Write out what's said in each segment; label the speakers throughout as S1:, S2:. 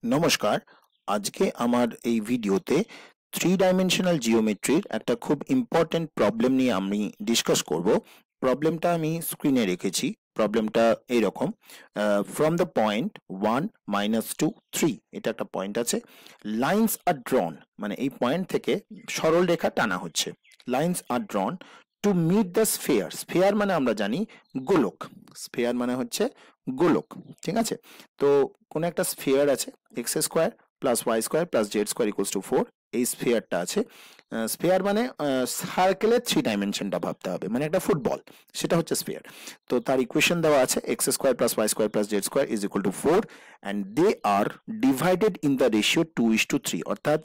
S1: নমস্কার। আজকে আমার এই ভিডিওতে থ্রি ডাইমেনশনাল জিওমেট্রির একটা খুব ইম্পর্টেন্ট প্রবলেম নিয়ে আমি ডিসকাস করব। প্রবলেমটা আমি স্ক্রিনে রেখেছি। প্রবলেমটা এইরকম, ফ্রম দ্য পয়েন্ট 1 -2 3, এটা একটা পয়েন্ট আছে। লাইন্স আর ড্রন, মানে এই পয়েন্ট থেকে সরল রেখা টানা হচ্ছে। Lines are drawn to meet the sphere. Sphere মানে আমরা জানি গোলক। স্ফিয়ার মানে হচ্ছে গোলক, ঠিক আছে? তো কোনো একটা স্ফিয়ার আছে, x square plus y square plus z square equals to 4, এই স্ফিয়ারটা আছে। স্ফিয়ার মানে সার্কেলের থ্রি ডাইমেনশনটা ভাবতে হবে, মানে একটা ফুটবল, সেটা হচ্ছে স্ফিয়ার। তো তার ইকুয়েশন দেওয়া আছে, x square plus y square plus z square is equal to 4 and they are divided in the ratio 2:3। অর্থাৎ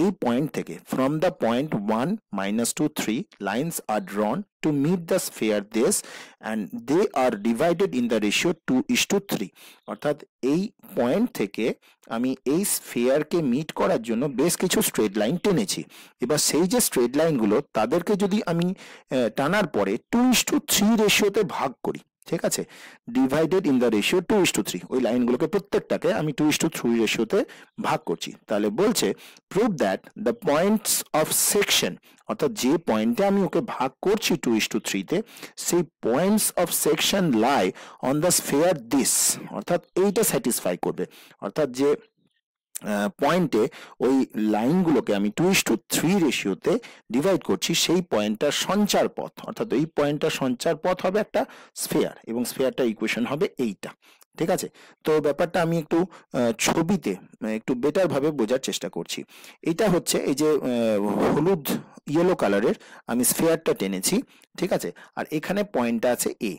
S1: এই পয়েন্ট থেকে from the point 1 -2 3 lines are drawn to meet the sphere this and they are divided in the ratio 2:3। অর্থাৎ এই point থেকে আমি এই স্ফিয়ারকে meet করার জন্য বেশ কিছু স্ট্রেট লাইন টেনেছি। এবার সেই যে স্ট্রেট লাইনগুলো তাদেরকে যদি আমি টানার পরে 2:3 রেশিওতে ভাগ করি, ঠিক আছে, ডিভাইডেড ইন দ্য রেশিও 2:3, ওই লাইনগুলোকে প্রত্যেকটাকে আমি 2:3 রেশিওতে ভাগ করছি। তাহলে বলছে prove that the points of section, অর্থাৎ যে পয়েন্টে আমি ওকে ভাগ করছি 2:3-তে, সেই points of section lie on the sphere this, অর্থাৎ এইটা স্যাটিসফাই করবে। অর্থাৎ যে পয়েন্টে ওই লাইনগুলোকে আমি 2:3 রেশিওতে ডিভাইড করছি, সেই পয়েন্টটার সঞ্চার পথ, অর্থাৎ এই পয়েন্টটার সঞ্চার পথ হবে একটা স্ফিয়ার, এবং স্ফিয়ারটার ইকুয়েশন হবে এইটা, ঠিক আছে? তো ব্যাপারটা আমি একটু ছবিতে একটু বেটার ভাবে বোঝার চেষ্টা করছি। এটা হচ্ছে এই যে হলুদ ইয়েলো কালারের আমি স্ফিয়ারটা টেনেছি, ঠিক আছে? আর এখানে পয়েন্টটা আছে এ,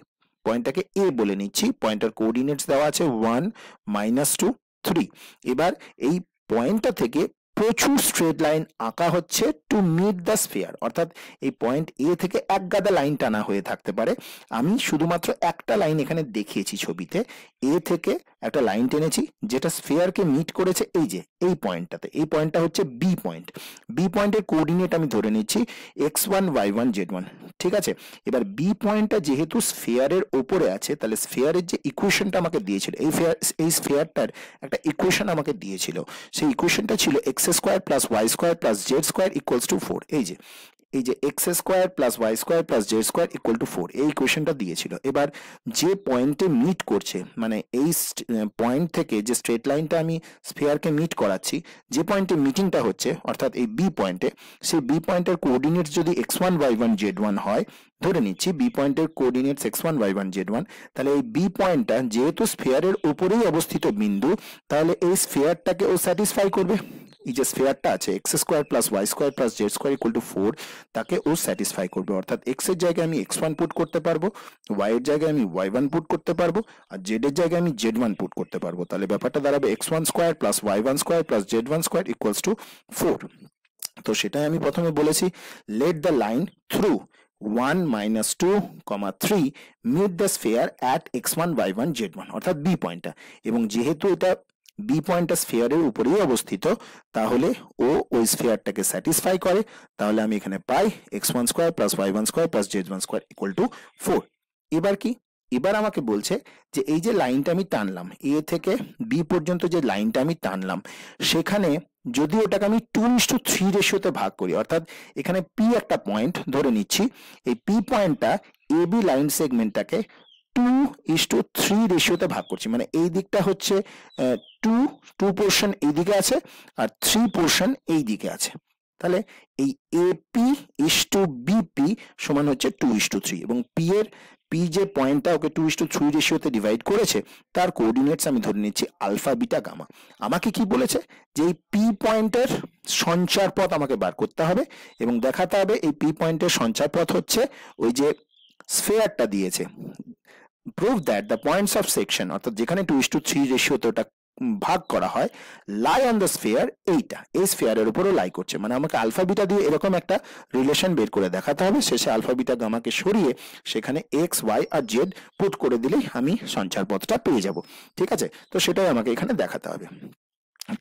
S1: পয়েন্টটাকে এ বলে নিচ্ছি। পয়েন্টটার কোঅর্ডিনেটস দেওয়া আছে 1 -2 3। এবার এই পয়েন্টটা থেকে প্রচুর স্ট্রেট লাইন আঁকা হচ্ছে টু মিট দ্য স্ফিয়ার, অর্থাৎ এই পয়েন্ট এ থেকে এক গাদা লাইন টানা হয়ে থাকতে পারে। আমি শুধুমাত্র একটা লাইন এখানে দেখিয়েছি ছবিতে, এ থেকে একটা লাইন টেনেছি যেটা স্ফিয়ারকে মিট করেছে এই যে এই পয়েন্টটাতে। এই পয়েন্টটা হচ্ছে বি পয়েন্ট। বি পয়েন্টের কোঅর্ডিনেট আমি ধরে নিচ্ছি x1 y1 z1, ঠিক আছে? এবার বি পয়েন্টটা যেহেতু স্ফিয়ারের ওপরে আছে, তাহলে স্ফিয়ারের যে ইকুয়েশনটা আমাকে দিয়েছিল, এই স্ফিয়ারটার একটা ইকুয়েশন আমাকে দিয়েছিল, সেই ইকুয়েশনটা ছিল x square plus y square plus z square equals to 4। এই যে x square plus y square plus z square equal to 4, এই ইকুয়েশনটা দিয়েছিল। এবার যে পয়েন্টে মিট করছে, মানে এই পয়েন্ট থেকে যে স্ট্রেট লাইনটা আমি স্ফিয়ারকে মিট করাচ্ছি, যে পয়েন্টে মিটিংটা হচ্ছে, অর্থাৎ এই বি পয়েন্টে, সেই বি পয়েন্টের কোঅর্ডিনেটস যদি x1 y1 z1 হয়, ধরে নিচ্ছি বি পয়েন্টের কোঅর্ডিনেটস x1 y1 z1, তাহলে এই বি পয়েন্টটা যেহেতু স্ফিয়ারের উপরেই অবস্থিত বিন্দু, তাহলে এই স্ফিয়ারটাকে ও স্যাটিসফাই করবে। এই যে স্ফিয়ারটা আছে x square plus y square plus z square equal to 4, তাকে ও স্যাটিসফাই করবে। অর্থাৎ এক্স এর জায়গায় আমি x1 পুট করতে পারবো, ওয়াই এর জায়গায় আমি y1 পুট করতে পারবো, আর জেড এর জায়গায় আমি z1 পুট করতে পারবো। তাহলে ব্যাপারটা দাঁড়াবে x1 square plus y1 square plus z1 square equals to 4। তো সেটাই আমি প্রথমে বলেছি, let the line through 1 -2, 3 meet the sphere at x1 y1 z1, অর্থাৎ বি পয়েন্টটা। এবং যেহেতু এটা বি পয়েন্টটা স্ফিয়ারের উপরেই অবস্থিত, তাহলে ও ওই স্ফিয়ারটাকে স্যাটিসফাই করে। তাহলে আমি এখানে পাই x1 square plus y1 square plus z1 square equal to 4। এবার কি, এবার আমাকে বলছে যে এই যে লাইনটা আমি টানলাম এ থেকে বি পর্যন্ত, যে লাইনটা আমি টানলাম, সেখানে যদি ওটাকে আমি 2:3 রেশিওতে ভাগ করি, অর্থাৎ এখানে পি একটা পয়েন্ট ধরে নিচ্ছি, এই পি পয়েন্টটা এ বি লাইন সেগমেন্টটাকে 2:3 রেশিওতে ভাগ করছি। মানে এই দিকটা হচ্ছে টু পোর্শন এই দিকে আছে আর 3 পোর্শন এই দিকে আছে। তাহলে এই এপি ইস টু বিপি সমান হচ্ছে 2:3, এবং পি যে পয়েন্টটা ওকে 2:3 রেশিওতে ডিভাইড করেছে, তার কোঅর্ডিনেটস আমি ধরে নিচ্ছি আলফা বিটা গামা। আমাকে কি বলেছে, যে এই পি পয়েন্টের সঞ্চার পথ আমাকে বার করতে হবে এবং দেখাতে হবে এই পি পয়েন্টের সঞ্চার পথ হচ্ছে ওই যে স্ফিয়ারটা দিয়েছে। Prove that the points of section, অর্থাৎ যেখানে 2:3 রেশিওতে ওটা ভাগ করা হয়, লাই অন দ্য স্ফিয়ার, এইটা এই স্ফিয়ারের উপরও লাই করছে। মানে আমাকে আলফা বিটা দিয়ে এরকম একটা রিলেশন বের করে দেখাতে হবে। শেষে আলফা বিটা গামাকে সরিয়ে সেখানে এক্স ওয়াই আর জেড পুট করে দিলেই আমি সঞ্চার পথটা পেয়ে যাব, ঠিক আছে? তো সেটাই আমাকে এখানে দেখাতে হবে।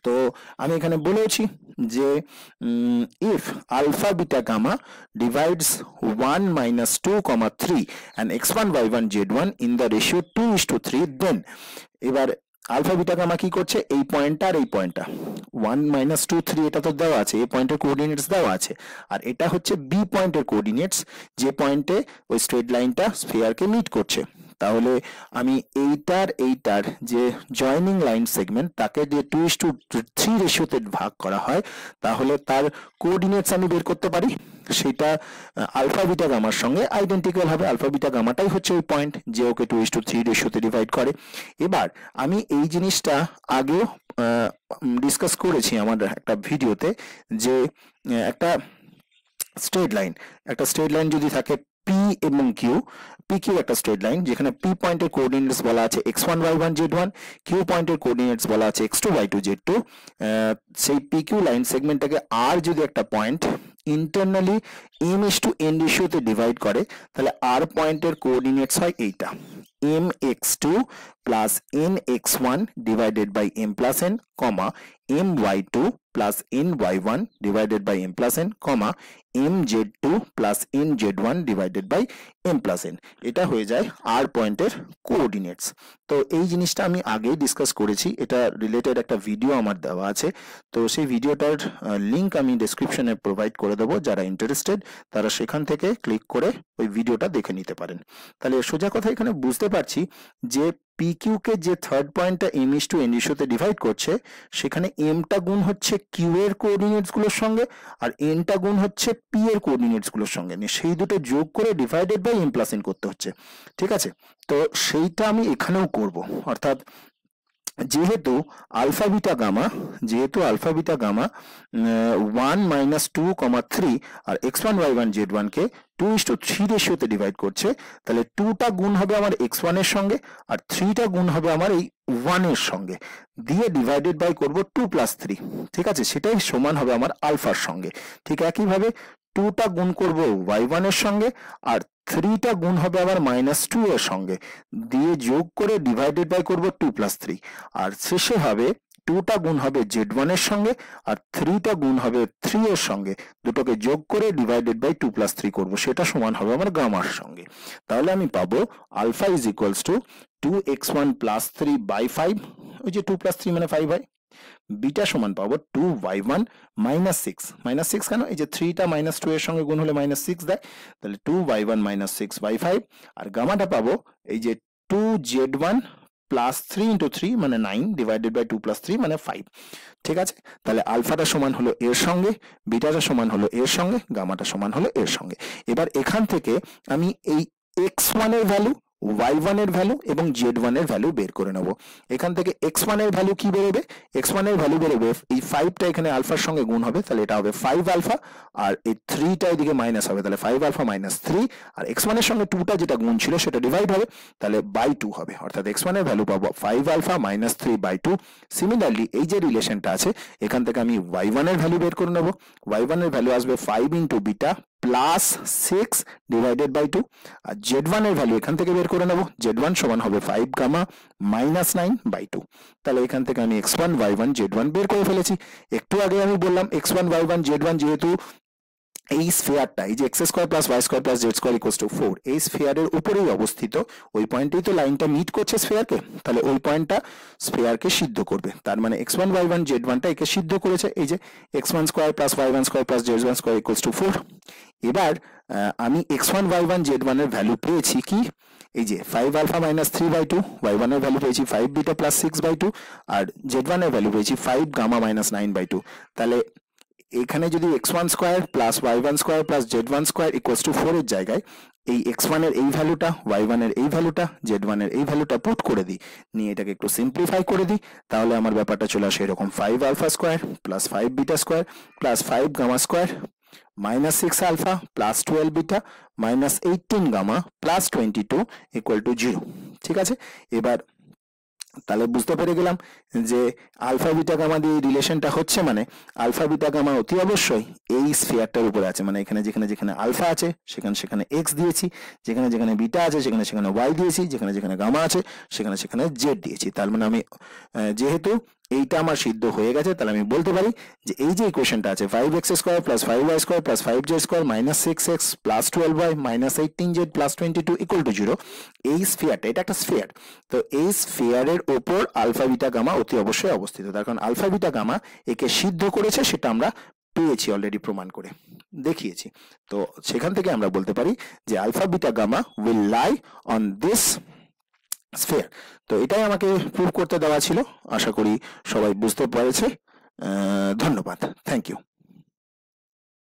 S1: তো আমি এখানে বলেছি যে if alpha beta gamma divides 1 -2, 3 and x1 y1 z1 in the ratio 2:3, দেন এবার আলফা বিটা গামা কি করছে, এই পয়েন্টটা আর এই পয়েন্টটা 1 -2 3 এটা তো দেওয়া আছে, এই পয়েন্টের কোঅর্ডিনেটস দেওয়া আছে, আর এটা হচ্ছে বি পয়েন্টের কোঅর্ডিনেটস, যে পয়েন্টে ওই স্ট্রেট লাইনটা স্ফিয়ারকে মিট করছে। তাহলে আমি এইটার যে জয়েনিং লাইন সেগমেন্ট তাকে যে 2:3 রেশিওতে ভাগ করা হয়, তাহলে তার কোঅর্ডিনেটস আমি বের করতে পারি। সেটা আলফা বিটা গামার সঙ্গে আইডেন্টিক্যাল হবে। আলফা বিটা গামাটাই হচ্ছে ওই পয়েন্ট যে ওকে 2:3 রেশিওতে ডিভাইড করে। এবার আমি এই জিনিসটা আগেও ডিসকাস করেছি আমার একটা ভিডিওতে, যে একটা স্ট্রেট লাইন যদি থাকে পি এবং কিউ, পি কিউ একটা স্ট্রেট লাইন যেখানে পি পয়েন্টের কোঅর্ডিনেটস বলা আছে x1 y1 z1, কিউ পয়েন্টের কোঅর্ডিনেটস বলা আছে x2 y2 z2। সেই পি কিউ লাইন সেগমেন্টটাকে আর যদি একটা পয়েন্ট ইন্টারনালি m:n রেশিওতে ডিভাইড করে, তাহলে আর পয়েন্টের কোঅর্ডিনেটস হয় এইটা, mx2 plus nx1 divided by m plus n, comma my2 plus ny1 divided by m plus n, comma mz2 plus nz1 divided by m plus n। এটা হয়ে যায় আর পয়েন্টের coordinates. তো এই জিনিসটা আমি আগেই ডিসকাস করেছি, এটা রিলেটেড একটা ভিডিও আমার দেওয়া আছে, তো সেই ভিডিওটার লিংক আমি ডেসক্রিপশনে প্রোভাইড করে দেবো। যারা ইন্টারেস্টেড তারা সেখান থেকে ক্লিক করে ওই ভিডিওটা দেখে নিতে পারেন। তাহলে সোজা কথা এখানে বুঝতে পারছি যে PQ কে যে থার্ড পয়েন্টটা m:n রেশিওতে ডিভাইড করছে, সেখানে mটা গুণ হচ্ছে q এর কোঅর্ডিনেটস গুলোর সঙ্গে, আর nটা গুণ হচ্ছে p এর কোঅর্ডিনেটস গুলোর সঙ্গে, সেই দুটো যোগ করে divided by m plus n করতে হচ্ছে। ঠিক আছে, তো সেইটা আমি এখানেও করব। অর্থাৎ যেহেতু আলফা বিটা গামা 1 - 2, 3 আর x1 y1 z1 কে 2:3 রেশিওতে ডিভাইড করছে, তাহলে 2টা গুণ হবে আমার x1 এর সঙ্গে, আর 3টা গুণ হবে আমার এই 1 এর সঙ্গে, দিয়ে ডিভাইডেড বাই করব 2 + 3। ঠিক আছে, সেটাই সমান হবে আমার আলফার সঙ্গে। ঠিক একইভাবে 2টা গুণ করব y1 এর সঙ্গে, আর 3টা গুণ হবে আবার -2 এর সঙ্গে, দিয়ে যোগ করে ডিভাইডেড বাই করব 2 + 3, আর শেষে হবে 2টা গুণ হবে z1 এর সঙ্গে, আর 3টা গুণ হবে 3 এর সঙ্গে, দুটোকে যোগ করে ডিভাইডেড বাই 2 + 3 করব, সেটা সমান হবে আমার গামার সঙ্গে। তাহলে আমি পাবো alpha is equals to 2x1 + 3 by 5, ওই যে 2 + 3 মানে 5 হয়। বিটা সমান পাবো 2y1 - 6 কেন, এই যে 3টা -2 এর সঙ্গে গুণ হলে -6 দেয়, তাহলে 2y1 - 6 বাই 5, আর গামাটা পাবো এই যে 2z1 প্লাস 3 × 3 মানে 9 ডিভাইডেড বাই 2 + 3 মানে 5। ঠিক আছে, তাহলে আলফাটা সমান হলো এর সঙ্গে, বিটাটা সমান হলো এর সঙ্গে, গামাটা সমান হলো এর সঙ্গে। এবার এখান থেকে আমি এই x1 এর ভ্যালু, y1 এর ভ্যালু এবং z1 এর ভ্যালু বের করে নেব। এখান থেকে x1 এর ভ্যালু কি বেরোবে, x1 এর ভ্যালু বেরোবে এই 5টা এখানে আলফার সঙ্গে গুণ হবে, তাহলে এটা হবে 5 আলফা, আর এই 3টা এদিকে মাইনাস হবে, তাহলে 5 আলফা - 3, আর x1 এর সঙ্গে 2টা যেটা গুণ ছিল সেটা ডিভাইড হবে, তাহলে বাই 2 হবে, অর্থাৎ x1 এর ভ্যালু পাবো 5 আলফা - 3 বাই 2। সিমিলারলি এই যে রিলেশনটা আছে, এখান থেকে আমি y1 এর ভ্যালু বের করে নেব। y1 এর ভ্যালু আসবে 5 × বিটা প্লাস 6 ডিভাইডেড বাই 2, আর z1 এর ভ্যালু এখান থেকে বের করে নেব। z1 সমান হবে 5 গামা -9 বাই 2। তাহলে এখান থেকে আমি x1 y1 z1 বের করে ফেলেছি। একটু আগে আমি বললাম x1 y1 z1 যেহেতু এই স্ফিয়ারটা, এই যে x² + y² + z² = 4, এই স্ফিয়ারের উপরেই অবস্থিত, ওই পয়েন্টেই তো লাইনটা মিট করছে স্ফিয়ারকে, তাহলে ওই পয়েন্টটা স্ফিয়ারকে সিদ্ধ করবে। তার মানে x1 y1 z1টা একে সিদ্ধ করেছে, এই যে x1² + y1² + z1² = 4। এবার আমি x1 y1 z1 এর ভ্যালু পেয়েছি কি, এই যে 5 আলফা - 3 বাই 2, y1 এর ভ্যালু পেয়েছি 5 বিটা প্লাস 6 বাই 2, আর z1 এর ভ্যালু পেয়েছি 5 গামা -9 বাই 2। তাহলে এখানে যদি x1² + y1² + z1² = 4 এর জায়গায় এই x1 এর এই ভ্যালুটা, y1 এর এই ভ্যালুটা, z1 এর এই ভ্যালুটা পুট করে দিই, নিয়ে এটাকে একটু সিম্পলিফাই করে দিই, তাহলে আমার ব্যাপারটা চলে আসে এরকম 5 alpha square plus 5 beta square plus 5 gamma square -6 alpha plus 12 beta minus 18 gamma plus 22 = 0। ঠিক আছে, এবার তাহলে বুঝতে পেরে গেলাম যে আলফা বিটা গামা দিয়ে রিলেশনটা হচ্ছে, মানে আলফা বিটা গামা অতি অবশ্যই এই স্ফিয়ারটার উপরে আছে, মানে এখানে যেখানে যেখানে আলফা আছে সেখানে সেখানে এক্স দিয়েছি, যেখানে যেখানে বিটা আছে সেখানে সেখানে ওয়াই দিয়েছি, যেখানে যেখানে গামা আছে সেখানে সেখানে জেড দিয়েছি। তার মানে আমি যেহেতু এইটা আমার সিদ্ধ হয়ে গেছে, তাহলে আমি বলতে পারি যে এই যে ইকুয়েশনটা আছে 5x square plus 5y square plus 5z square minus 6x plus 12y minus 18z plus 22 equal to 0, এই স্ফিয়ারটা, এটা একটা স্ফিয়ার, তো এই স্ফিয়ারের ওপর আলফা বিটা গামা অতি অবশ্যই অবস্থিত। তার কারণ আলফা বিটা গামা একে সিদ্ধ করেছে, সেটা আমরা পেয়েছি অলরেডি, প্রমাণ করে দেখিয়েছি। তো সেখান থেকে আমরা বলতে পারি যে alpha beta gamma will lie on this sphere. তো এটাই আমাকে প্রুভ করতে দেওয়া ছিল, আশা করি সবাই বুঝতে পেরেছে। ধন্যবাদ, থ্যাংক ইউ।